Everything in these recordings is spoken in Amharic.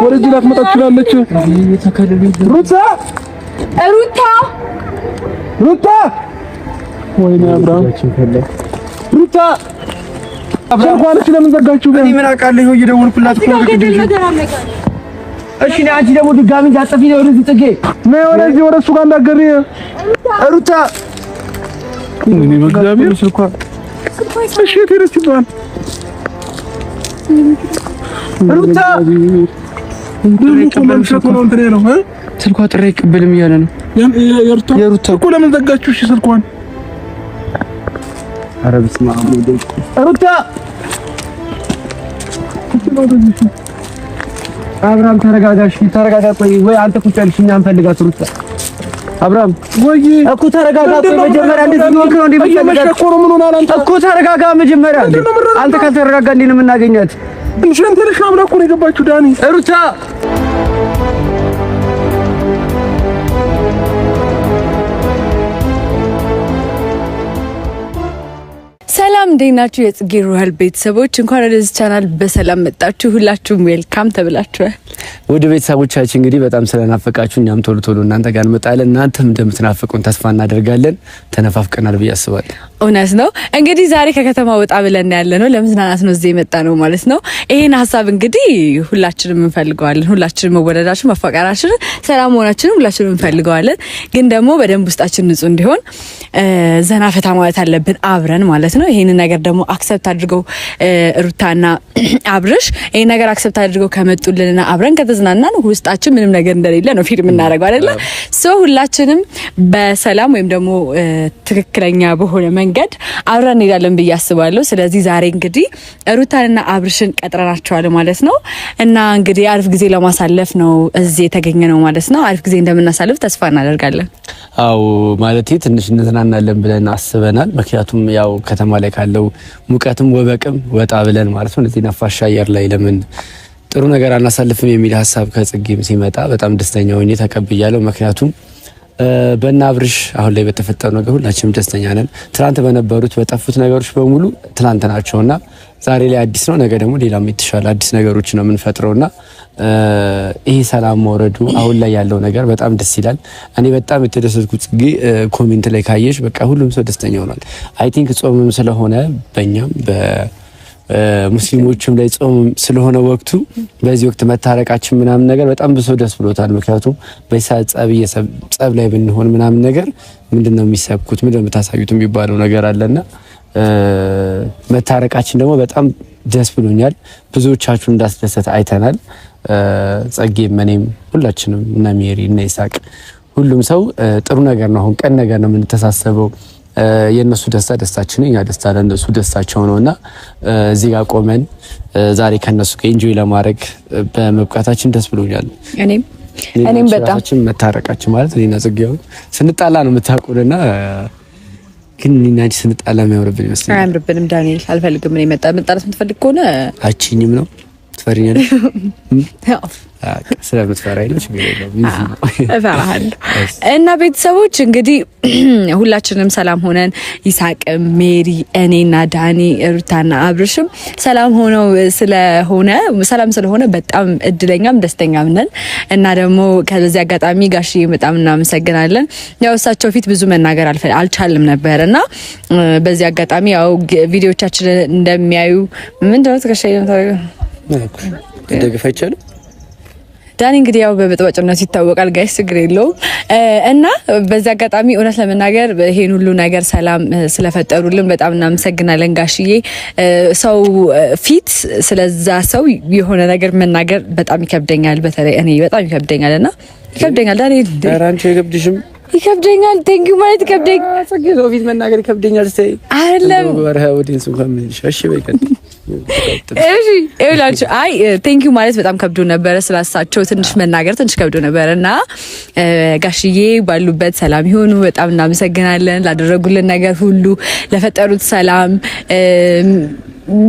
ወደዚህ ላትመጣ ትችላለች። ሩታ ወይኔ አብርሃም ሩታ አብርሃም ለምን ዘጋችሁ? እኔ ምን አውቃለሁ? እየደወልኩላት እኮ ነው። እሺ ነይ አንቺ ደግሞ ድጋሚ እንዳትጠፊ ነው። ወደዚህ ጥጌ ነይ፣ ወደዚህ ወደ እሱ ጋር እንዳትገቢ ሩታ። እኔ በእግዚአብሔር ስልኳ እሺ ትሄደች ይባል ሩታ ስልኳ ጥሪ አይቀበልም እያለ ነው። የሩታ እኮ ለምን ዘጋችሁ? እሺ ስልኳን ኧረ በስመ አብ ሩታ አብርሃም ተረጋጋሽ፣ ተረጋጋ። ቆይ ወይ አንተ ቁጭ ያልሽ እኛ እንፈልጋት ሩታ። አብርሃም ወይ እኮ ተረጋጋ። ቆይ መጀመሪያ እንደዚህ ነው እንዴ? እኮ ተረጋጋ መጀመሪያ። አንተ ካልተረጋጋ እንዴ ነው የምናገኛት? እንሽን ተለሽ አምላክ ነው የገባችሁ ዳኒ ሩታ ሰላም እንዴት ናችሁ? የጽጌ ሮያል ቤተሰቦች እንኳን ወደዚህ ቻናል በሰላም መጣችሁ። ሁላችሁም ዌልካም ተብላችኋል። ወደ ቤተሰቦቻችን እንግዲህ በጣም ስለናፈቃችሁ እኛም ቶሎ ቶሎ እናንተ ጋር እንመጣለን። እናንተም እንደምትናፍቁን ተስፋ እናደርጋለን። ተነፋፍቀናል ብዬ አስባለሁ። እውነት ነው። እንግዲህ ዛሬ ከከተማ ወጣ ብለን ያለ ነው፣ ለመዝናናት ነው እዚህ የመጣ ነው ማለት ነው። ይሄን ሀሳብ እንግዲህ ሁላችንም እንፈልገዋለን። ሁላችንም መወደዳችን፣ መፋቀራችን፣ ሰላም መሆናችን ሁላችንም እንፈልገዋለን። ግን ደግሞ በደንብ ውስጣችን ንጹህ እንዲሆን ዘና ፈታ ማለት አለብን አብረን ማለት ነው። ይሄን ነገር ደግሞ አክሰፕት አድርገው ሩታና አብርሽ ይሄን ነገር አክሰፕት አድርገው ከመጡልንና አብረን ከተዝናናን ውስጣችን ምንም ነገር እንደሌለ ነው ፊልም እናደርገው አይደለ? ሶ ሁላችንም በሰላም ወይም ደግሞ ትክክለኛ በሆነ መንገድ አብረን እንሄዳለን ብዬ አስባለሁ። ስለዚህ ዛሬ እንግዲህ ሩታንና አብርሽን ቀጥረናቸዋል ማለት ነው እና እንግዲህ አሪፍ ጊዜ ለማሳለፍ ነው እዚህ የተገኘ ነው ማለት ነው። አሪፍ ጊዜ እንደምናሳልፍ ተስፋ እናደርጋለን። አው ማለቴ ትንሽ እንዝናናለን ብለን አስበናል። ምክንያቱም ያው ከተማ ላይ ካለው ሙቀትም ወበቅም ወጣ ብለን ማለት ነው እዚህ ነፋሻ አየር ላይ ለምን ጥሩ ነገር አናሳልፍም የሚል ሀሳብ ከጽጌም ሲመጣ በጣም ደስተኛ ሆኜ ተቀብያለሁ። ምክንያቱም በእነ አብርሽ አሁን ላይ በተፈጠረው ነገር ሁላችንም ደስተኛ ነን። ትናንት በነበሩት በጠፉት ነገሮች በሙሉ ትናንት ናቸውና ዛሬ ላይ አዲስ ነው፣ ነገ ደግሞ ሌላም የተሻለ አዲስ ነገሮች ነው የምንፈጥረውና ይሄ ሰላም መውረዱ አሁን ላይ ያለው ነገር በጣም ደስ ይላል። እኔ በጣም የተደሰትኩት ጽጌ ኮሜንት ላይ ካየሽ በቃ ሁሉም ሰው ደስተኛ ሆኗል። አይ ቲንክ ጾምም ስለሆነ በእኛም ሙስሊሞችም ላይ ጾም ስለሆነ ወቅቱ በዚህ ወቅት መታረቃችን ምናምን ነገር በጣም ብዙ ደስ ብሎታል። ምክንያቱም በሳት ጸብ ላይ ብንሆን ምናምን ነገር ምንድነው የሚሰብኩት ምንድነው የምታሳዩት የሚባለው ነገር አለና መታረቃችን ደግሞ በጣም ደስ ብሎኛል። ብዙዎቻችሁ እንዳስደሰተ አይተናል። ጸጌም እኔም ሁላችንም እና ሜሪ እና ይሳቅ ሁሉም ሰው ጥሩ ነገር ነው። አሁን ቀን ነገር ነው የምንተሳሰበው። የነሱ ደስታ ደስታችን ነው፣ ያ ደስታ ለነሱ ደስታቸው ነውና እዚህ ጋር ቆመን ዛሬ ከነሱ ጋር ኢንጆይ ለማድረግ በመብቃታችን ደስ ብሎኛል። እኔም በጣም መታረቃችን ማለት እኔና ጽጌው ስንጣላ ነው የምታውቁልና ግን እኔና አንቺ ስንጣላ የሚያምርብን ይመስላል። አያምርብንም ዳንኤል፣ አልፈልግም። እኔ መጣላት የምትፈልግ ከሆነ አቺኝም ነው ትፈሪኛለሽ? ስለምትፈራኝ ነው ችግር የለውም እፈራለሁ። እና ቤተሰቦች እንግዲህ ሁላችንም ሰላም ሆነን ይሳቅም፣ ሜሪ፣ እኔና ዳኒ፣ ሩታና አብርሽም ሰላም ሆነው ስለሆነ በጣም እድለኛም ደስተኛም ነን። እና ደግሞ ከዚህ አጋጣሚ ጋሽዬ በጣም እናመሰግናለን። ያው እሳቸው ፊት ብዙ መናገር አልቻልም ነበርና በዚህ አጋጣሚ ያው ቪዲዮቻችንን እንደሚያዩ ምንድነው ተከሻይ ደግፍ አይቻልም ዳኒ እንግዲህ ያው በበጥባጭነቱ ይታወቃል ጋይስ፣ ችግር የለውም። እና በዚህ አጋጣሚ እውነት ለመናገር ይሄን ሁሉ ነገር ሰላም ስለፈጠሩልን በጣም እናመሰግናለን ጋሽዬ። ሰው ፊት ስለዛ ሰው የሆነ ነገር መናገር በጣም ይከብደኛል፣ በተለይ እኔ በጣም ይከብደኛልና ይከብደኛል ዳኒ ዳራንቺ ይከብድሽም ይከብደኛል። ቴንክ ዩ ማለት ይከብደኛል። ጽጌ ሰው ፊት መናገር ይከብደኛል። ስታይ አይደለም ወርሃ ወዲንስ እንኳን እሺ በይቀጥ እሺ እላችሁ አይ ቴንክ ዩ ማለት በጣም ከብዶ ነበር። ስላሳቸው ትንሽ መናገር ትንሽ ከብዶ ነበርና ጋሽዬ ባሉበት ሰላም ይሁኑ። በጣም እናመሰግናለን ላደረጉልን ነገር ሁሉ፣ ለፈጠሩት ሰላም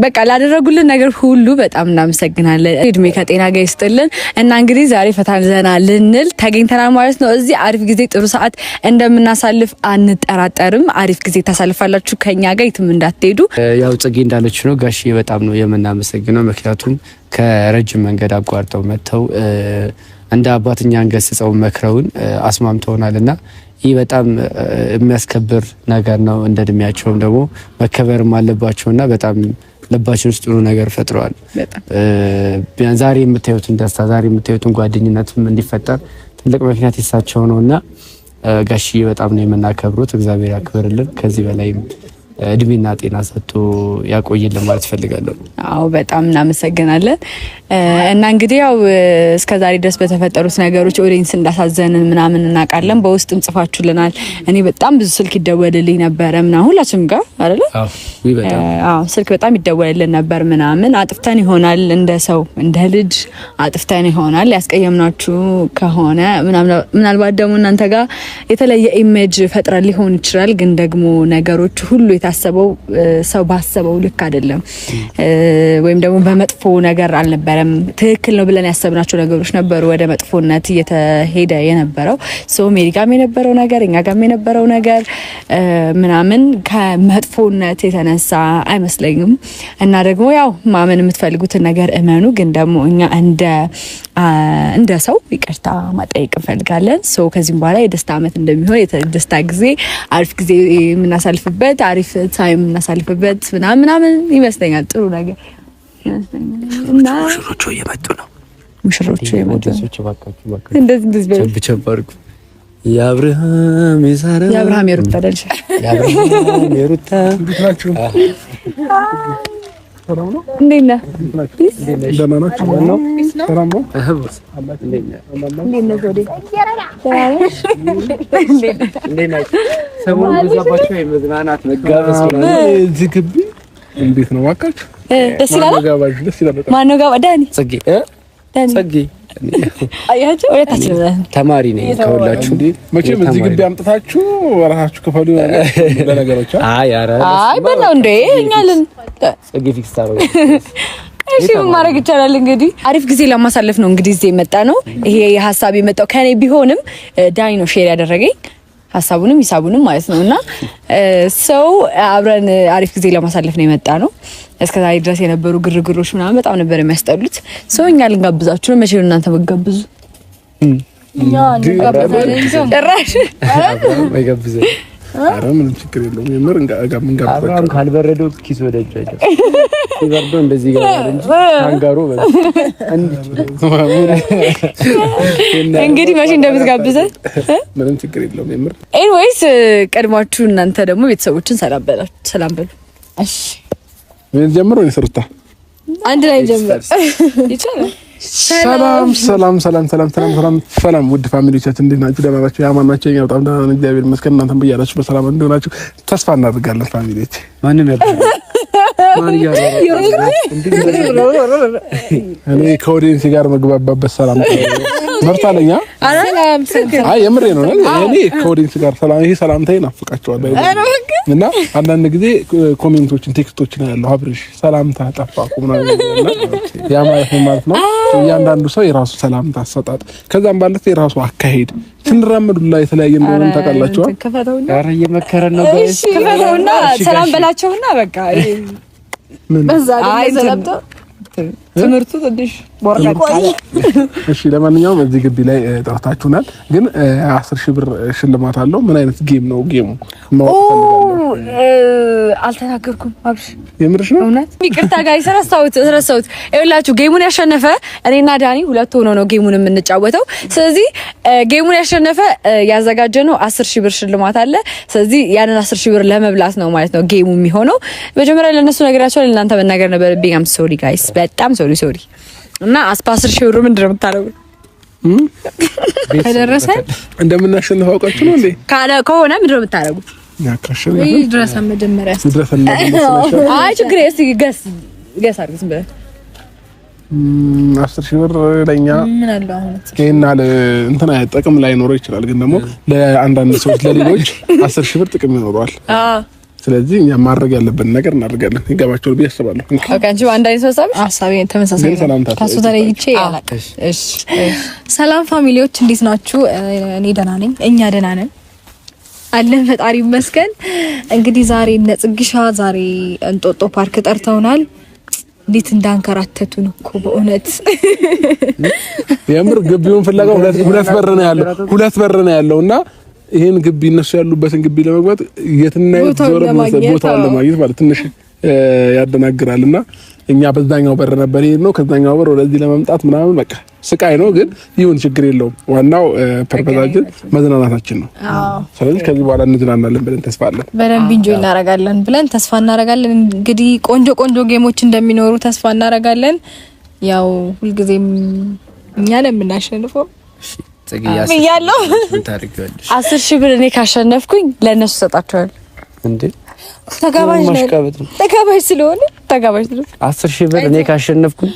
በቃ ላደረጉልን ነገር ሁሉ በጣም እናመሰግናለን። እድሜ ከጤና ጋር ይስጥልን። እና እንግዲህ ዛሬ ፈታ ዘና ልንል ተገኝተናል ማለት ነው። እዚህ አሪፍ ጊዜ ጥሩ ሰዓት ሰዓት እንደምናሳልፍ አንጠራጠርም። አሪፍ ጊዜ ታሳልፋላችሁ ከኛ ጋር፣ የትም እንዳትሄዱ። ያው ጽጌ እንዳለች ነው ጋሽዬ በጣም ነው የምናመሰግነው። ምክንያቱም ከረጅም መንገድ አቋርጠው መጥተው እንደ አባትኛን ገስጸው መክረውን አስማምተውናልና ይህ በጣም የሚያስከብር ነገር ነው። እንደ እድሜያቸውም ደግሞ መከበርም አለባቸውና በጣም ልባችን ውስጥ ጥሩ ነገር ፈጥረዋል። ዛሬ የምታዩትን ደስታ ዛሬ የምታዩትን ጓደኝነትም እንዲፈጠር ትልቅ ምክንያት የሳቸው ነውና ጋሽዬ በጣም ነው የምናከብሩት። እግዚአብሔር ያክብርልን። ከዚህ በላይ እድሜና ጤና ሰጥቶ ያቆይልን ማለት ፈልጋለሁ። አዎ በጣም እናመሰግናለን። እና እንግዲህ ያው እስከዛሬ ድረስ በተፈጠሩት ነገሮች ኦዲየንስ እንዳሳዘንን ምናምን እናውቃለን። በውስጥም ጽፋችሁልናል። እኔ በጣም ብዙ ስልክ ይደወልልኝ ነበር ምናምን ሁላችንም ጋር አይደለ? አዎ ስልክ በጣም ይደወልልን ነበር ምናምን። አጥፍተን ይሆናል እንደ ሰው እንደ ልጅ አጥፍተን ይሆናል ያስቀየምናችሁ ከሆነ ምናልባት ደግሞ እናንተ ጋር የተለየ ኢሜጅ ፈጥረን ሊሆን ይችላል። ግን ደግሞ ነገሮች ሁሉ የታሰበው ሰው ባሰበው ልክ አይደለም፣ ወይም ደግሞ በመጥፎ ነገር አልነበረም። ትክክል ነው ብለን ያሰብናቸው ነገሮች ነበሩ ወደ መጥፎነት እየተሄደ የነበረው። ሶ ሜሪጋም የነበረው ነገር እኛ ጋም የነበረው ነገር ምናምን ከመጥፎነት የተነሳ አይመስለኝም። እና ደግሞ ያው ማመን የምትፈልጉትን ነገር እመኑ። ግን ደግሞ እኛ እንደ ሰው ይቅርታ ማጠየቅ እንፈልጋለን። ሶ ከዚህም በኋላ የደስታ አመት እንደሚሆን የደስታ ጊዜ አሪፍ ጊዜ የምናሳልፍበት አሪፍ ታይም የምናሳልፍበት ምናምን ይመስለኛል። ጥሩ ነገር እና ሙሽሮቹ እየመጡ ነው። ሙሽሮቹ እየመጡ ነው። እንደዚህ ብቻባርኩ የአብርሃም የሳራ የአብርሃም የሩታ ደልሽ የአብርሃም የሩታ እንዴት ነህ? ደህና ናችሁ? ሰላም ነው? እንዴት ነው ዋካችሁ? ደስ ይላል። ማነው ጋባ? ዳኒ ጽጌ ጽጌ አያችሁ፣ ወጣችሁ ተማሪ ነኝ ከሁላችሁ። መቼም እዚህ ግቢ አምጥታችሁ ወራችሁ ከፈሉ ለነገሮች አይ በለው እንዴ እኛልን ጽጌ ፊክስ ታረው። እሺ ምን ማድረግ ይቻላል? እንግዲህ አሪፍ ጊዜ ለማሳለፍ ነው እንግዲህ እዚህ የመጣ ነው። ይሄ የሐሳብ የመጣው ከኔ ቢሆንም ዳኒ ነው ሼር ያደረገኝ ሐሳቡንም ሂሳቡንም ማለት ነውና ሰው አብረን አሪፍ ጊዜ ለማሳለፍ ነው የመጣ ነው። እስከዛሬ ድረስ የነበሩ ግርግሮች ምናምን በጣም ነበር የሚያስጠሉት። ሰው እኛ ልንጋብዛችሁ ነው። መቼ ነው እናንተ መጋብዙ? እኛ ልንጋብዛለን ጭራሽ አይጋብዘን። አረ ምንም ችግር የለውም። የምር እንጋብዛችሁ። አብርሃም ካልበረደው ኪስ ወደ እጅ አይደል? ሲበርደው እንደዚህ ጋር እንጂ አንጋሮ እንግዲህ መቼ እንደምትጋብዘን ምንም ችግር የለውም። የምር ኤኒዌይስ ቀድማችሁ እናንተ ደግሞ ቤተሰቦችን ሰላም በሉ። እሺ ምን ጀምሮ ይሰርታ አንድ ላይ ጀምር ይቻላል። ሰላም ውድ ፋሚሊዎቻችን እንዴት ናችሁ? ደህና ናችሁ? ያማናችሁ? እኛ በጣም ደህና ነን፣ እግዚአብሔር ይመስገን። እናንተም በያላችሁ በሰላም እንደሆናችሁ ተስፋ እናደርጋለን። ፋሚሊዎች ማንም እኔ ከኦዲየንስ ጋር መግባባበት ሰላም መርታለኛ። አይ የምሬ ነው። እኔ ከኦዲየንስ ጋር ሰላም ይሄ ሰላምታዬ ናፍቃቸዋለሁ እና አንዳንድ ጊዜ ኮሜንቶችን ቴክስቶችን ያለው አብርሽ ሰላምታ ጠፋኩ ምናምን ያ ማለት ነው። እያንዳንዱ ሰው የራሱ ሰላምታ አሰጣጥ ከዛም ባለፈ የራሱ አካሄድ ስንራመዱላ የተለያየ እንደሆነ ታውቃላችሁ። ኧረ እየመከረን ነው። እሺ ከፈተውና ሰላም በላቸውና በቃ በዛ አይዘለብቶ ትምህርቱ ትንሽ ቦርቀት አለ። እሺ ለማንኛውም እዚህ ግቢ ላይ ጠርታችሁናል፣ ግን 10,000 ብር ሽልማት አለው። ምን አይነት ጌም ነው? ጌሙ አልተናገርኩም። አብሽ የምርሽ ነው? እውነት ይቅርታ ጋይስ፣ ረሳሁት። ይኸውላችሁ ጌሙን ያሸነፈ እኔና ዳኒ ሁለት ሆኖ ነው ጌሙን የምንጫወተው። ስለዚህ ጌሙን ያሸነፈ ያዘጋጀነው 10,000 ብር ሽልማት አለ። ስለዚህ ያንን 10,000 ብር ለመብላት ነው ማለት ነው ጌሙ የሚሆነው። መጀመሪያ ለነሱ ነገራቸው ለእናንተ መናገር ነበር። ቢጋም ሶሪ ጋይስ፣ በጣም ሶሪ እና 10,000 ብር ምንድነው የምታደርጉት? ከደረሰ እንደምናሸንፍ አውቃችሁ ነው እንዴ? ከሆነ ምንድነው የምታደርጉት? ያካሽን ድረስ መጀመሪያ አይ ችግር የስ ገስ አድርግ ዝም ብለህ 10,000 ብር ለኛ ምን አለው አሁን ከእና እንትና ጥቅም ላይ ኖሮ ይችላል፣ ግን ደግሞ ለአንዳንድ ሰዎች ለሌሎች 10,000 ብር ጥቅም ይኖረዋል። ስለዚህ እኛ ማድረግ ያለብን ነገር እናደርጋለን። ይገባቸዋል ብዬ አስባለሁ። ኦኬ አንቺ አንድ አይነት ሐሳቤን ተመሳሳይ ካሱ ተለይቼ ያላቀሽ። እሺ ሰላም ፋሚሊዎች እንዴት ናችሁ? እኔ ደህና ነኝ፣ እኛ ደህና ነን። አለን ፈጣሪ ይመስገን። እንግዲህ ዛሬ እነ ጽግሻ ዛሬ እንጦጦ ፓርክ ጠርተውናል። እንዴት እንዳንከራተቱን እኮ በእውነት የምር ግቢውን ፍለጋ ሁለት በር ነው ያለውና ይሄን ግቢ እነሱ ያሉበትን ግቢ ለመግባት የትና ዞር ቦታውን ለማግኘት ማለት ትንሽ ያደናግራልና እኛ በዛኛው በር ነበር ይሄን ነው ከዛኛው በር ወደዚህ ለመምጣት ምናምን በቃ ስቃይ ነው፣ ግን ይሁን ችግር የለውም። ዋናው ፐርፐዛችን መዝናናታችን ነው። ስለዚህ ከዚህ በኋላ እንዝናናለን ብለን ተስፋ አለን። በደንብ ኢንጆይ እናደርጋለን ብለን ተስፋ እናደርጋለን። እንግዲህ ቆንጆ ጌሞች እንደሚኖሩ ተስፋ እናደርጋለን። ያው ሁልጊዜም እኛ ነን የምናሸንፈው። ያለው 10,000 ብር እኔ ካሸነፍኩኝ ለነሱ ሰጣቸዋል እንዴ? ተጋባዥ ስለሆነ 10,000 ብር እኔ ካሸነፍኩኝ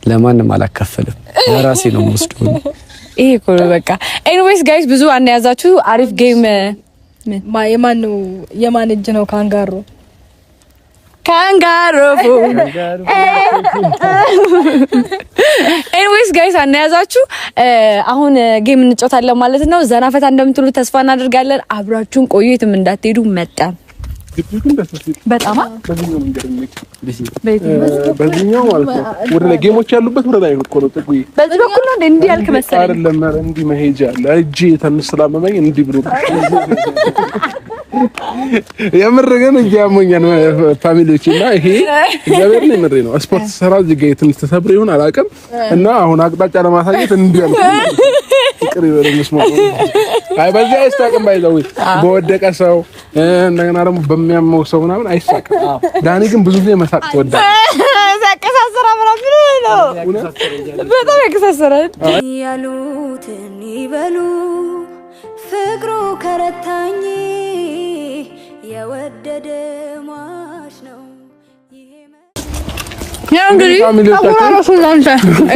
ለማንም አላካፈልም፣ ለራሴ ነው የምወስደው። ይሄ እኮ በቃ ኤኒዌይስ ጋይስ ብዙ አናያዛችሁ። አሪፍ ጌም የማን እጅ ነው? ካንጋሮ ኤኒዌይስ ጋይስ አናያዛችሁ። አሁን ጌም እንጫወታለን ማለት ነው። ዘና ፈታ እንደምትሉ ተስፋ እናደርጋለን። አብራችሁን ቆዩ፣ የትም እንዳትሄዱ። መጣን በጣም በዚህኛው ማለት ነው ወደ ላይ ጌሞች ያሉበት ወደ ላይ እኮ ነው ጥጉይ። በዚህ በኩል ነው እንዴ ያልክ መሰለኝ። አይደለም እንዴ መሄጃ አለ እጄ ተንስ ስላመመኝ እንዴ ብሎ የምር ግን እንጂ ያሞኛል ፋሚሊዎችና ይሄ እግዚአብሔር ነው ምሬ ነው። ስፖርት ሰራ እዚህ ጋር ትንሽ ተሰብሮ ይሁን አላውቅም እና አሁን አቅጣጫ ለማሳየት እንዴ ያልኩ ፍቅር ይወረምስ ነው። አይ በዚህ አይሳቅም ባይዘው በወደቀ ሰው እንደገና ደግሞ በሚያመው ሰው ምናምን አይሳቅም። ዳኒ ግን ብዙ ጊዜ መሳቅ ተወዳለህ። ያከሳሰራ ምናምን ነው በጣም ያከሳሰራል። ያሉትን ይበሉ ፍቅሩ ከረታኝ የወደደ ማሽ ነው ይሄ ያው እንግዲህ አብራራሱን አንተ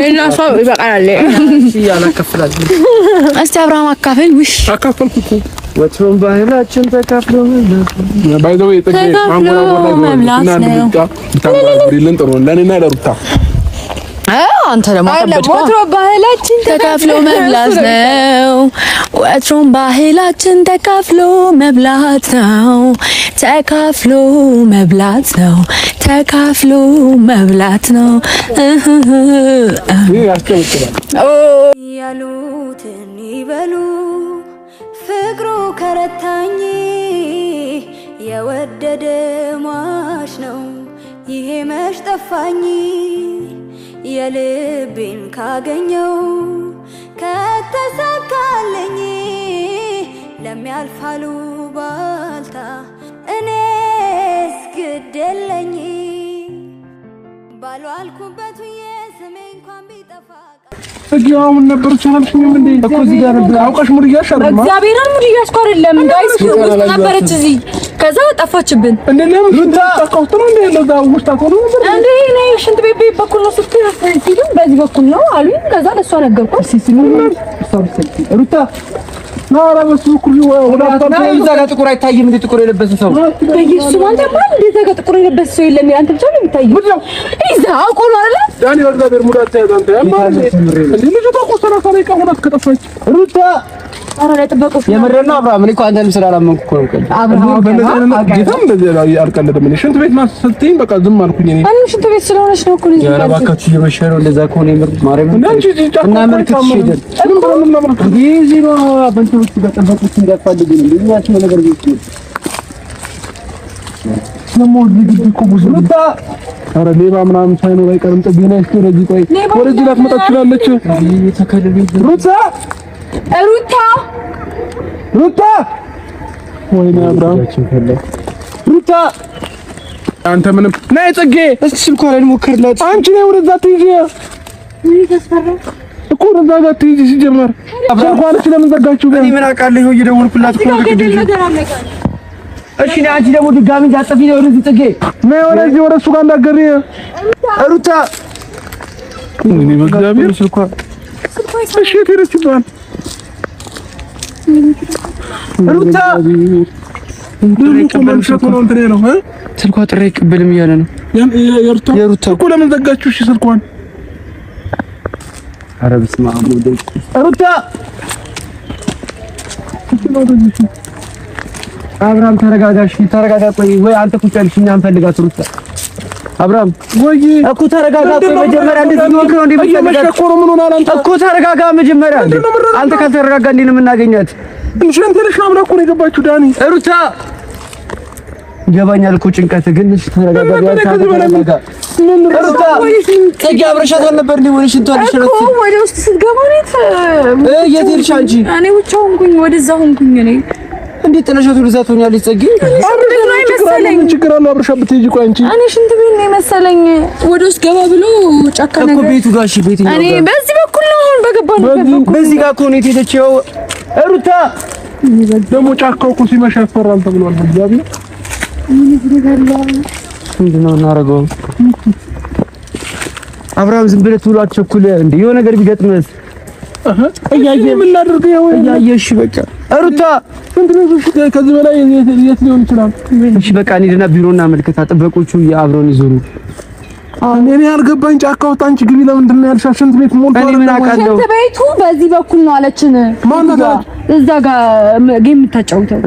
እና ሰው ይበቃል። ያላከፍላል እስቲ አብራም አካፈል ውሽ አካፈልኩ ወጥሮም ባህላችን ተካፍሎ ባይዘው የጠገ ማንጎራጎራ ነው ታማብሪልን ጥሩ ለኔና ለሩታ አንተ ደግሞ ወትሮ ባህላችን ተካፍሎ መብላት ነው። ወትሮም ባህላችን ተካፍሎ መብላት ነው። ተካፍሎ መብላት ነው። ተካፍሎ መብላት ነው። ያሉትን ይበሉ ፍቅሩ ከረታኝ የወደደ ማሽ ነው ይሄ መች ጠፋኝ የልቤን ካገኘው ከተሳካለኝ ለሚያልፋሉ ባልታ እኔስ ግድ የለኝ ባልዋልኩበት የስሜ እንኳን ቢጠፋ እግያው ምን ነበር ቻናልሽኝ እንዴ እኮ እዚህ ጋር አውቃሽ ሙድ እያሻል ነው እግዚአብሔርን ሙድ እያስኩ አይደለም ጋይስ ውስጥ ነበረች እዚህ ከዛ ጠፋችብን እንዴ ለምን ተጣጣውት ነው እንዴ ለዛ ውስጥ አቆሉ እንዴ ነይ ሽንት ቤት በኩል ነው ስትል ሲሉም በዚህ በኩል ነው አሉኝ ከዛ ለሷ ነገርኳት ሩታ ናራ በሱኩል ወዳታ እዛ ጋር ጥቁር አይታይም እንዴ? ጥቁር የለበሰ ሰው በኢየሱስ አንተ ማን እንዴ? እዛ ጋር ጥቁር የለበሰ ሰው የለም። አንተ ብቻ ነው የሚታየው። ምንድነው? እዛ አውቆ ነው አይደል? ዳኒ ወርዳበር ሙዳት ያዛንተ ያማል እንዴ ልጅ ተቆሰራ ሳላይ ቀሙናት ከጠፋች ሩታ አረ ለጥበቁ የምረና አብርሃም እኔ እኮ አንተንም ስላላመንኩ እኮ ነው። አብርሃም ጌታም እንደዚህ አልቀለደም። ሽንት ቤት ማስ ስትይኝ በቃ ዝም አልኩኝ እኔ አንተ ሽንት ቤት ስለሆነች ነው እኮ ነው ያረባካችሁ የመሸረው እንደዛ ከሆነ የምር ማርያም እና ምርት ትሽደል ጊዜ ነው በእንትኖች ጋር ጠበቁት እንዳትፈልጉ ነው እንደኛቸው ነገር ቤት ነው ልጅ እኮ ብዙ ሩታ አረ ሌባ ምናምን ሳይኖር አይቀርም። ጥገና እስኪ ወደዚህ ቆይ ወደዚህ ላትመጣ ትችላለች። ሩታ ሩታ ሩታ ወይኔ አብርሃም ሩታ አንተ ምንም ነይ ጽጌ እስኪ ስልኳ ላይ ሞክርላት። አንቺ ነይ ወደዛ ትይጂ እኮ ወደዛ ጋር ትይጂ ሲጀመር ስልኳን እሺ ለምን ዘጋችሁ? እኔ ምን አውቃለሁ? ይኸው እየደወልኩላት እኮ ነው። እሺ ነይ አንቺ ደግሞ ድጋሚ እንዳትጠፊ ነው። ወደዚህ ጽጌ ነይ ወደዚህ ወደ እሱ ጋር እንዳትገሪ ሩታ እኔ መግዛቢያ ስልኳ እሺ ትረስ ይባል ሩታ ስልኳ ጥሪ አይቀበልም እያለ ነው። የሩታ እኮ ለምን ዘጋችሁ? እሺ ስልኳን ኧረ በስመ አብ ሩታ አብርሃም ተረጋጋሽ፣ ተረጋጋ። ቆይ ወይ አንተ ቁጭ ያልሽ እኛ እንፈልጋት ሩታ። አብርሃም ወይ እኮ ተረጋጋ። ቆይ መጀመሪያ እንደዚህ ነው እንዴ? እየመሸኮሩ ምን ሆነ? አንተ እኮ ተረጋጋ መጀመሪያ። አንተ ካልተረጋጋ እንዴ ነው የምናገኛት? እንሽን ተለሽ አምና እኮ ነው የገባችሁ ዳኒ። ሩታ ይገባኛል እኮ ጭንቀት፣ ግን እሺ ተረጋጋ። ሩታ ጽጌ አብረሻት አልነበር እንዴ? ወደ ሽንቷ ልሽረት እኮ ወደ ውስጥ ስትገባ ነው የት ሄድሽ አንቺ? እኔ ውጭ ሆንኩኝ፣ ወደዛ ሆንኩኝ እኔ እንዴት ጥለሻት ወደዛ ትሆኛለሽ? ጽጌ ምን ችግር አለው? አብረሻት ብትሄጂ ቆይ አንቺ እኔ ሽንት ቤት ነው የመሰለኝ። ወደ ውስጥ ገባ ብሎ ጫካ ነገር እኮ ቤቱ ጋር እሺ፣ ቤት ነው። እኔ በዚህ በኩል ነው አሁን በገባን በዚህ ጋር እኮ ነው የተሄደችው። ሩታ ደግሞ ጫካው እኮ ሲመሽ ያስፈራል ተብሏል። እግዚአብሔር ምንድን ነው እናደርገው? አብርሃም ዝም ብለህ ትውሎ አትቸኩል እንዴ? የሆነ ነገር ቢገጥምስ? እያየህ ምን ላድርገው? ያው እያየሽ በቃ ሩታ ስንት ነው ከዚህ በላይ የት ሊሆን ይችላል? እሺ በቃ እንሂድና ቢሮ እናመልክታ። ጥበቆቹ አብረውን ይዞሩ። እኔ ያልገባኝ ጫካ ውስጥ አንቺ ግቢ ለምንድን ነው ያልሻት? ሽንት ቤት ሞልቷል። እኔ ምን አውቃለሁ? ሽንት ቤቱ በዚህ በኩል ነው አለችን። እዛ ጋር ጌም የምታጫውተው።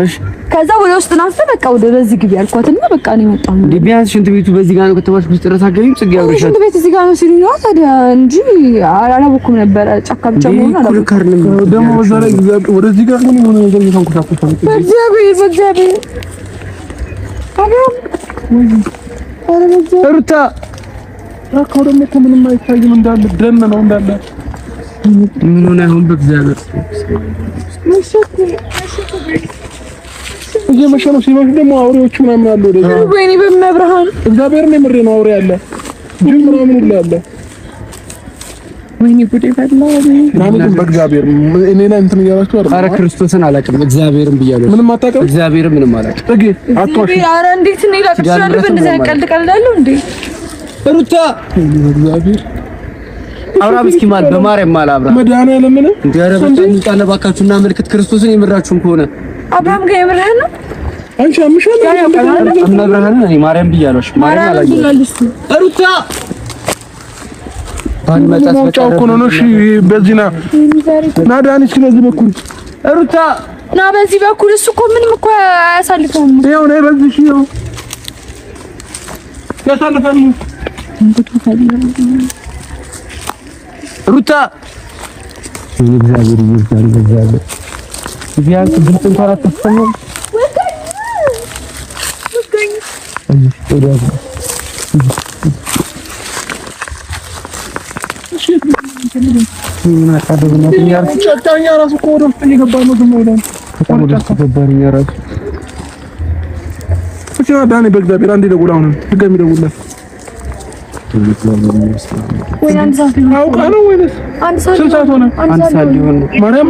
ከዛ ወደ ውስጥ ናፍተ በቃ ወደ በዚህ ግቢ አልኳትና በቃ ነው የመጣው። እንዴ ቢያንስ ሽንት ቤቱ በዚህ ጋር ነው ከተባልኩ ውስጥ ድረስ አገኘም። ጽጌ አብረሻት ሽንት ቤት እዚህ ጋር ነው ሲሉኝ ነው ታዲያ እንጂ አላወኩም ነበር። ጫካ ብቻ መሆኑን አላወኩም። ደግሞ በዛ ላይ ወደዚህ ጋር ምን ሆነ ነገር እየተንኮሻኮሻ ነው። በእግዚአብሔር ሩታ ጫካው ደግሞ እኮ ምንም አይታይም እንዳለ ደን ነው እንዳለ። ምን ሆነ አሁን? በእግዚአብሔር እየመሸ ነው። ሲመሽ ደግሞ አውሬዎቹ ምናምን አሉ ወደዛ። ወይኔ በመብርሃን እግዚአብሔር ነው ምሬ ነው አውሬ አለ ጅብ ምናምን ሁሉ አለ። ወይኔ ጉዴ ፈላ። ግን በእግዚአብሔር እኔ ላይ እንትን እያላችሁ አይደል? ኧረ ክርስቶስን አላውቅም። እግዚአብሔርን ብያለሁ። ምንም አታውቅም? እግዚአብሔርን ምንም አላውቅም። ጽጌ አትዋሽ። ኧረ እንዴት ነው ይላክሻል? በእንደዚህ ቀልድ ቀልዳለሁ እንዴ? ሩታ እግዚአብሔር አብርሃም እስኪ ማል በማርያም ማል አብርሃም መድኃኒዓለም ምን እንዲያረበታ እንጣለ ባካችሁ እና ምልክት ክርስቶስን የምራችሁም ከሆነ አብርሃም ጋር የምርህን ነው አንቺ አምሻል አብርሃም እኔ ማርያም ብያለሁ። ማርያም አላየሁም። ሩታ ባን መጣስ በቃ እኮ ነው። እሺ በዚህ ና ዳኒ እስኪ በዚህ በኩል ሩታ ና በዚህ በኩል እሱ እኮ ምንም እኮ አያሳልፈውም። ይኸው ነው በዚህ እሺ ይኸው ያሳልፋል። ሩታ እግዚአብሔር ይመስገን። እግዚአብሔር ቢያንስ ድምፅ እንኳን አትሰማም። ጫጫኛ ራሱ እኮ ወደ ውስጥ እየገባ ነው። ዝም ብለን እሺ ዳኒ በእግዚአብሔር አንዴ ደውል። አሁን ድጋሚ ደውልለት። ወይ አንድ ሰዓት አውቃ ነው ወይስ አንድ ሰዓት ስንት ሰዓት ሆነ? አንድ ሰዓት ሊሆን ነው። ማርያም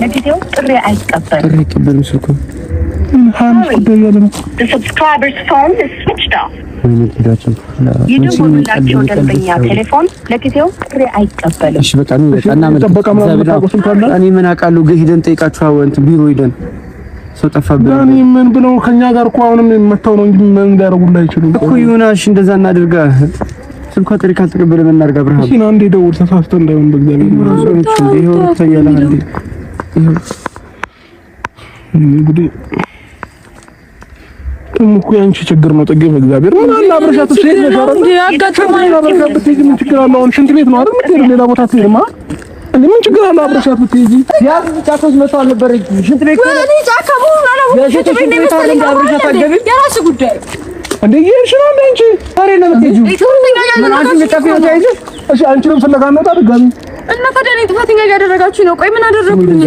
ለጊዜው ጥሪ አይቀበልም። ጥሪ አይቀበልም ስልኩ። ጉዳይ ያለ ነው። The subscriber's phone is switched off. የደወሉላቸው ደንበኛ ቴሌፎን ለጊዜው ጥሪ አይቀበልም። እሺ በቃ ነው በቃ እና እኔ ምን አውቃለሁ? ሄደን ጠይቃችሁ እንትን ቢሮ ሄደን ሰው ጠፋብን። ዳኒ ምን ብለው ከኛ ጋር እኮ አሁንም መተው ነው እንጂ ምን ሊያደርጉልህ አይችሉም እኮ ይሆናል። እንደዛ እናድርጋ። ስልኳ ጥሪ ካልተቀበለ ምን እናድርግ? አብርሃም እሺ አንዴ ደውል። ተሳስቶ እንዳይሆን በእግዚአብሔር ይሄው ታያለህ እንዴ? እንግዲህ እኮ ያንቺ ችግር ነው። ጥጌ በእግዚአብሔር ምን አለ አብረሻት ስትሄድ ነበር እንዴ? አጋጥማኝ አብረሻት ብትሄጂ ምን ችግር አለው? አሁን ሽንት ቤት ነው አይደል? ምትሄድ ሌላ ቦታ ትሄድማ እንዴ? ምን ችግር አለው አብረሻት ብትሄጂ? ያ ጫካውስ መጣው ነበር ሽንት ቤት ነው። እኔ ጫካ መሆኑን አላወኩም። ሽንት ቤት ነው መሰለኝ። አብረሻት አትገቢም? የራስ ጉዳይ እንዴ ይሄሽ ነው እንዴ? አንቺ ታሬ ነው የምትሄጂው? ምን አንቺ መጣፊ ነው ታይዘሽ? እሺ አንቺንም ፍለጋ ነው ድጋሚ እና ታዲያ እኔ ጥፋተኛ እያደረጋችሁ ነው። ቆይ ምን አደረኩኝ?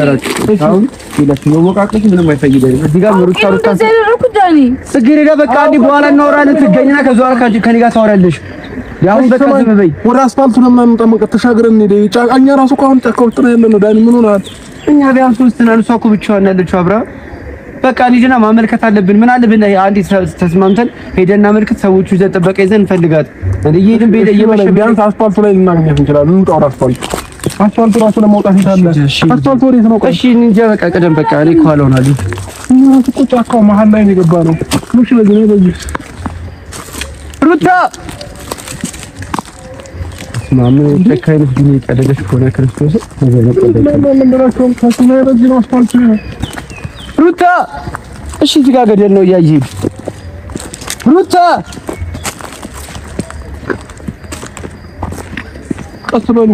አሁን ሌላችሁ መወቃቀሽ ምንም አይፈይደኝ። እዚህ ጋር ሩታ እንደዚህ ያደረኩት ዳኒ ጽጌረዳ በቃ አንዴ በኋላ እናወራለን። ትገኝና ከዛ ከኔ ጋር ታወራለሽ። ያሁን በቃ ዝም በይ። ወደ አስፋልቱ ለምን አንጠመቀ ተሻግረን እንዴ? እኛ ራሱ እኮ አሁን ጫካ ውስጥ ነው ያለነው። ዳኒ ምን ሆነሃል? እኛ ቢያንስ ውስጥ ነን። እሷ እኮ ብቻዋን ያለችው አብራ በቃ እንሂድና ማመልከት አለብን። ምን አለብን? አንዴ ተስማምተን ሄደን እናመልክት። ሰዎቹ ይዘን ጥበቃ ይዘን እንፈልጋት። እየሄድን በየመሸ ቢያንስ አስፋልቱ ላይ ልናገኛት እንችላለን። እንውጣ ወደ አስፋልቱ። አስፋልቱ ራሱ ለመውጣት ይታለ። አስፋልቱ ወዴት ነው? እሺ እንጃ። በቃ ቀደም በቃ እኔ ከኋላ ሆናለሁ። እኛ እኮ ጫካው መሀል ላይ ነው የገባነው። ሙሽ በዚህ ነው በዚህ ሩታ ማሙ ተካይነት ዲኒ ቀደደሽ ሆነ ክርስቶስ ነገር ነው። ለምን እንደራቸው ከሱና በዚህ ነው አስፋልቱ ነው። ሩታ እሺ፣ እዚህ ጋር ገደል ነው እያየህ ሩታ ቀስ በሉ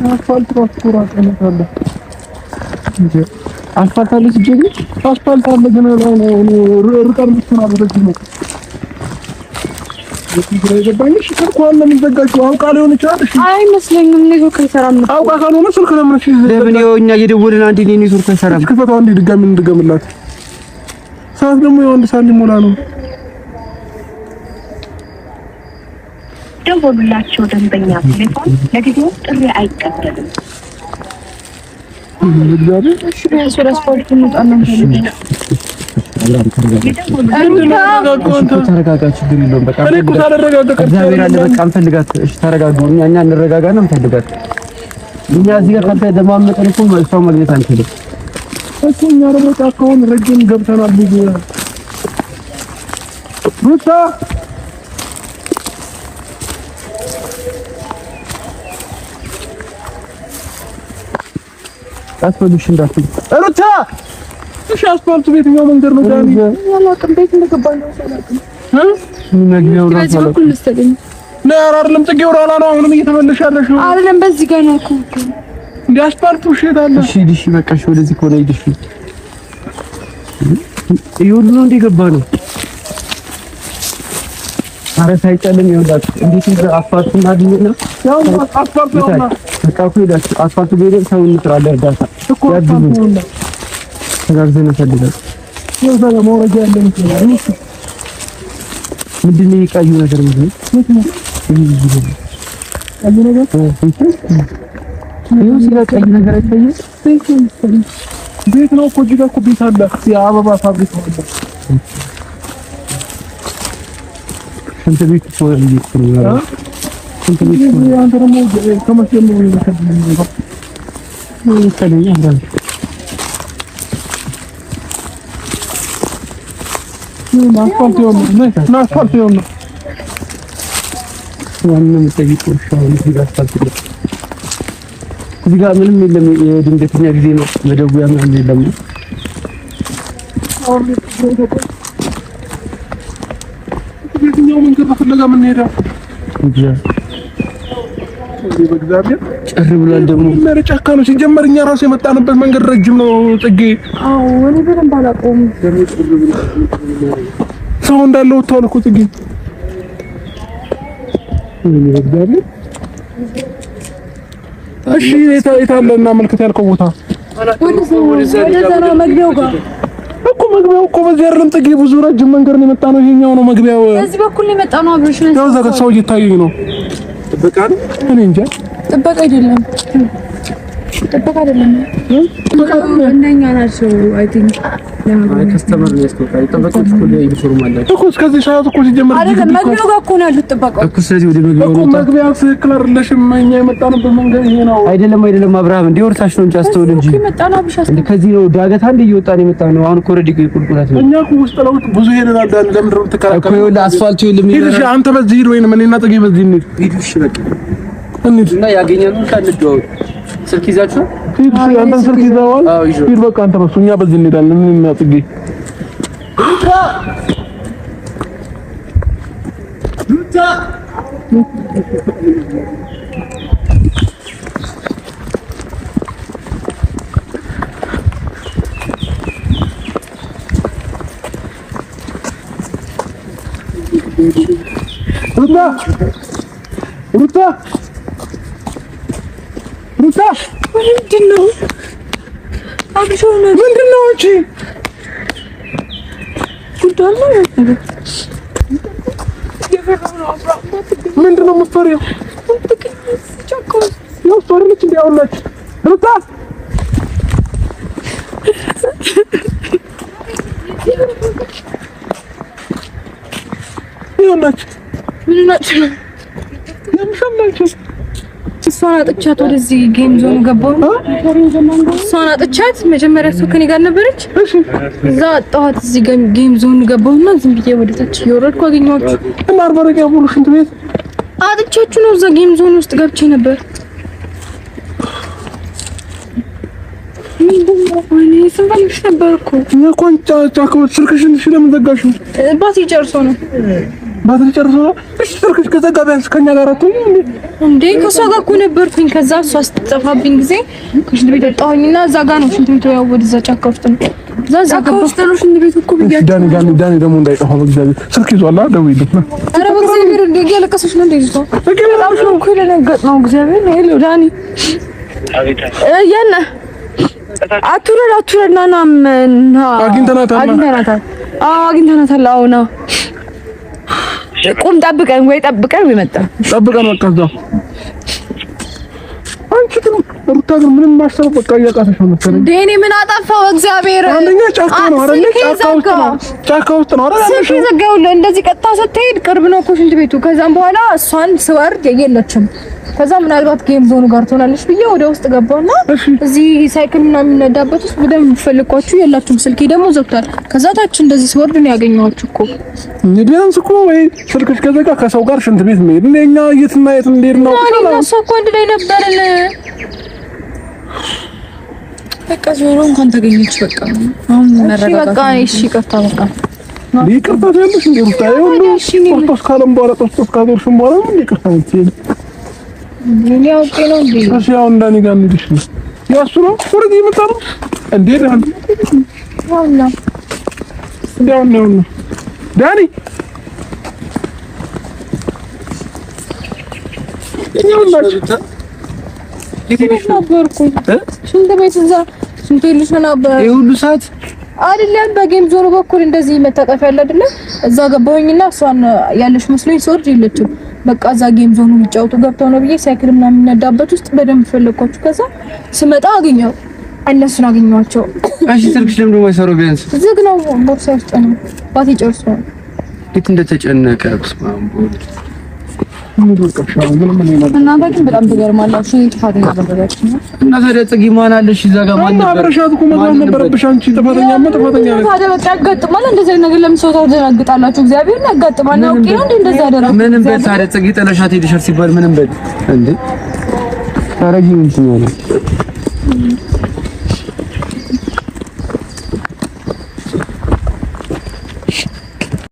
አስፋልት ራስኩራት አለ እንዴ አስፋልት አለ ሲጀምር አስፋልት አለ ግን ርቀር ልትሆን አልረጅም ነው የገባኝሽ እንኳን ለምን ዘጋችሁ አውቃ ሊሆን ይችላል እሺ አይመስለኝም ኔትወርክ አይሰራም አውቃ ካልሆነ ስልክ ለምን እሺ ለምን እኛ እየደወልን አንዴ ኔትወርክ አይሰራም ክፈቷ አንዴ ድጋሚ እንድገምላት ሰዓት ደግሞ የወንድ ሰዓት ሊሞላ ነው ደውሉላቸው ደንበኛ ቴሌፎን ለጊዜው ጥሪ አይቀበልም እሺ በስፖርት እንጣለን ተረጋጋችሁ ግን ነው በቃ እግዚአብሔር አለ በቃ እንፈልጋት እሺ ተረጋጉ እኛ እንረጋጋና እንፈልጋት እኛ እዚህ ጋር ካንተ ደማመጠን እኮ መልሰው ማግኘት አንችልም እኮ እኛ ደግሞ ጫካውን ረጅም ገብተናል ብዙ ሩታ አስፈልግሽ እንዳትል ሩታ እሺ አስፋልቱ ቤትኛው መንገድ ነው ዳኒ ያላቅም ቤት እንደገባኝ ነው ሰላም መግቢያው ነው በዚህ በኩል መሰለኝ አይደለም ጥጌው ራላ ነው አሁንም እየተመለሽ ያለሽ ነው አይደለም በዚህ ጋር ነው እኮ እንደ አስፋልቱ ሸት አለ እሺ በቃ እሺ ወደዚህ ኮነ ይድሽ ይሁሉ ነው እንደገባ ነው አረ ሳይጨልም ይወዳል እንዴት አስፋልቱ እናድኝና ያው አስፋልቱ ነው በቃ ኮይዳስ አስፋልቱ ቤት ሰው እንጥራለን እርዳታ ያድሉ ተጋግዘን እንፈልጋለን የዛ መውረጃ ያለ ነው ምንድን ነው የቀዩ ነገር ምንድን ነው ቀዩ ነገር ይሄው ሲላ ቀይ ነገር አይታየም ቤት ነው እኮ እዚህ ጋር እኮ ቤት አለ የአበባ ፋብሪካ አለ ስንት ቤት ነው የሚሰራው ስንት ቤት ነው አንተ ደግሞ ከመስለም ነው የሚሰራው ምን ይፈልጋል አስፋልት ነው አስፋልት ነው ዋናው የምጠይቀው ሻውን እዚህ ጋር አስፋልት ነው እዚህ ጋር ምንም የለም የድንገተኛ ጊዜ ነው መደወያ ምንም የለም የትኛው መንገድ ፍለጋ ምን ሄዳው እንጂ በእግዚአብሔር ጭር ብሏል ደግሞ ምን ጫካ ነው ሲጀመር እኛ ራሱ የመጣንበት መንገድ ረጅም ነው ጥጌ አዎ እኔ በደንብ አላውቀውም ሰው እንዳለ ወጥቷል እኮ ጥጌ በእግዚአብሔር እሺ የታለና መልከት ያልከው ቦታ ወደዛ ነው መግቢያው ጋር እኮ መግቢያው እኮ በዚህ አይደለም ጥጌ ብዙ ረጅም መንገድ ነው የመጣ ነው ይሄኛው ነው መግቢያው በዚህ በኩል ነው የመጣ ነው አብሮሽ ነው ያው ዘጋ ሰው እየታየኝ ነው ጥበቃ ነው እኔ እንጃ ጥበቃ አይደለም ጥበቃ አይደለም እንደኛ ናቸው አይ ቲንክ ከስተመር ነው ያስቆጣኝ ጥበቃዎች እኮ ዩኒፎርም አላቸው እኮ እስከዚህ ሰዓት እኮ ሲጀመር አይደለም መግቢያው ጋር እኮ ነው ያሉት ጥበቃው እኮ ስለዚህ ወደ መግቢያው እኮ ነው መግቢያው ትክክል አይደለሽም እኛ የመጣንበት መንገድ ይሄ ነው አይደለም አብርሃም እንደ ወርታሽ ነው እንጂ አስተውል እንጂ የመጣ ነው አብሻስ እንደ ከዚህ ነው ዳገት አንድ እየወጣን የመጣ ነው አሁን እኮ ኦሬዲ ቁልቁለት ነው እኛ እኮ ውስጥ ለውጥ ብዙ ሄደናል ዳን ለምንድነው እኮ ተከራከረ ይኸውልህ አስፋልቱ ይኸውልህ ሂድ አንተ በዚህ ሂድ ወይንም እኔና ጥጌ በዚህ እንሂድ ሂድሽ በቃ እንሂድ እና ያገኛሉ ካልደው ስልክ ይዛችሁ ሂድ አንተ ስልክ ይዘዋል አዎ ይዞ ሂድ በቃ አንተ በሱ እኛ በዚህ እንሄዳለን እኔና ጥጌ ሩታ ምንድነው አብሾ ነው ምንድነው እቺ ጉዳሉ ምንድነው መፈሪያው ያው ሶሪች እንዲያውላች ሩታ ይኸውላች ምን ናቸው ለምሻላችሁ እሷን አጥቻት ወደዚህ ጌም ዞን ገባሁ እሷን አጥቻት መጀመሪያ እሷ ከኔ ጋር ነበረች እዛ አጣኋት እዚህ ጌም ዞን ገባሁና ዝም ብዬ ወደ ታች እየወረድኩ አገኘኋችሁ እና አርባረቂያ ሙሉ ሽንት ቤት አጥቻችሁ ነው እዛ ጌም ዞን ውስጥ ገብቼ ነበር ወይኔ ስንፈልግሽ ነበርኩ እኮ ጫካው ስልክሽን ለምን ዘጋሽው? ባትሪ ጨርሶ ነው። ባትሪ ጨርሶ ነው? እሺ ስልክሽ ከዘጋ ቢያንስ ከኛ ጋር አትሆኚ እንዴ? ከሷ ጋር እኮ ነበርኩኝ። ከዛ እሷ ስትጠፋብኝ ጊዜ ከሽንት ቤት ወጣሁኝና እዛ ጋር ነው ሽንት ቤቱ ያው ወደዛ ጫካ ውስጥ ነው። እዛ ውስጥ ነው ሽንት ቤቱ እኮ ብያለሁ። ዳኒ ደግሞ እንዳይጠፋ በእግዚአብሔር ስልክ ይዟል። ደውይልኝ። ኧረ በእግዚአብሔር እንደ እያለቀሰች ነው እንዴ? ይዟ በጣም ነው እኮ የደነገጥነው። እግዚአብሔር ነው ሄሎ ዳኒ የነ አቱረድ ናናም አግኝተናታል። አዎ ነው። ቁም ጠብቀን ወይ መጣ ጠብቀን በቃ እዛው አንቺ ግን ሩታ ግን ምንም ማሰብ በቃ እያቃተሽ ነው መሰለኝ። ዴኒ ምን አጠፋው? እግዚአብሔር አንደኛ ጫካ ነው አይደል? ጫካ ውስጥ ነው አይደል? ስልክ ዘጋውልህ። እንደዚህ ቀጥታ ስትሄድ ቅርብ ነው እኮ ሽንት ቤቱ። ከዛም በኋላ እሷን ስወርድ የለችም። ከዛ ምናልባት ጌም ዞኑ ጋር ትሆናለች ብዬ ወደ ውስጥ ገባውና እዚህ ሳይክል ምናምን የሚነዳበት ውስጥ በደንብ ፈልኳችሁ የላችሁም። ስልኬ ደግሞ ዘግቷል። ከዛ ታች እንደዚህ ስወርድ ነው ያገኘኋችሁ እኮ። ቢያንስ እኮ ወይ ስልክሽ ከዘጋ ከሰው ጋር ሽንት ቤት መሄድ እንደኛ የትና የት እንዴት ነው? እሷ እኮ አንድ ላይ ነበርን። በቃ ዞሮ እንኳን ተገኘች። በቃ አሁን መረጋጋት በቃ እሺ፣ ይቅርታ በቃ ይቅርታ ያለሽ እንዴ ሩታ? ይሁን ጦስ ካለም በኋላ ጦስ ካደርሽም በኋላ ምን ይቅርታ ነው? ምን ያውቄ ነው እንዴ? እሺ ያው እንዳኒ ጋር እንድሽ ነው ያሱ ነው ወርዲ ይመጣሉ እንዴ? ዳኒ ዳኒ ሽንት ቤት እዛ ሽንት ልጅ ነበር የሁሉ ሰዓት አይደለም። በጌም ዞኑ በኩል እንደዚህ መታጠፍ ያለ አይደለ? እዛ ገባሁኝና እሷን ያለሽ መስሎኝ ስወርድ የለችም። በቃ እዛ ጌም ዞኑ ሊጫወቱ ገብተው ነው ብዬ ሳይክል ምናምን የሚነዳበት ውስጥ በደንብ ፈለኳችሁ። ከዛ ስመጣ እነሱን አገኘኋቸው። እሺ ስልክሽ ለምን ደሞ አይሰራው? ቢያንስ ዝግ ነው። ቦርሳ ውስጥ ነው። ባትሪ ጨርሶ ነው። እንዴት እንደተጨነቀ በስማም እናንተ ግን በጣም ትገርማላችሁ። እኔ ጥፋተኛ አደረጋችሁ እና ታዲያ ጽጌ ማን አለሽ? እዛ ጋር ማን ነበር? አብረሻት እኮ ማን ነበርብሽ? አንቺ ጥፋተኛ ነው። ታዲያ በቃ ያጋጥማል። እንደዚህ አይነት ነገር ለምን ሰው ታደናግጣላችሁ? እግዚአብሔር ያጋጥማል። ነው ኦኬ ነው እንዴ? እንደዛ አደረጋችሁ። ምንም በል ታዲያ ጽጌ ጥለሻት ሄደሻል ሲባል ምንም በል እንዴ? ታረጊ ምን ትሆነ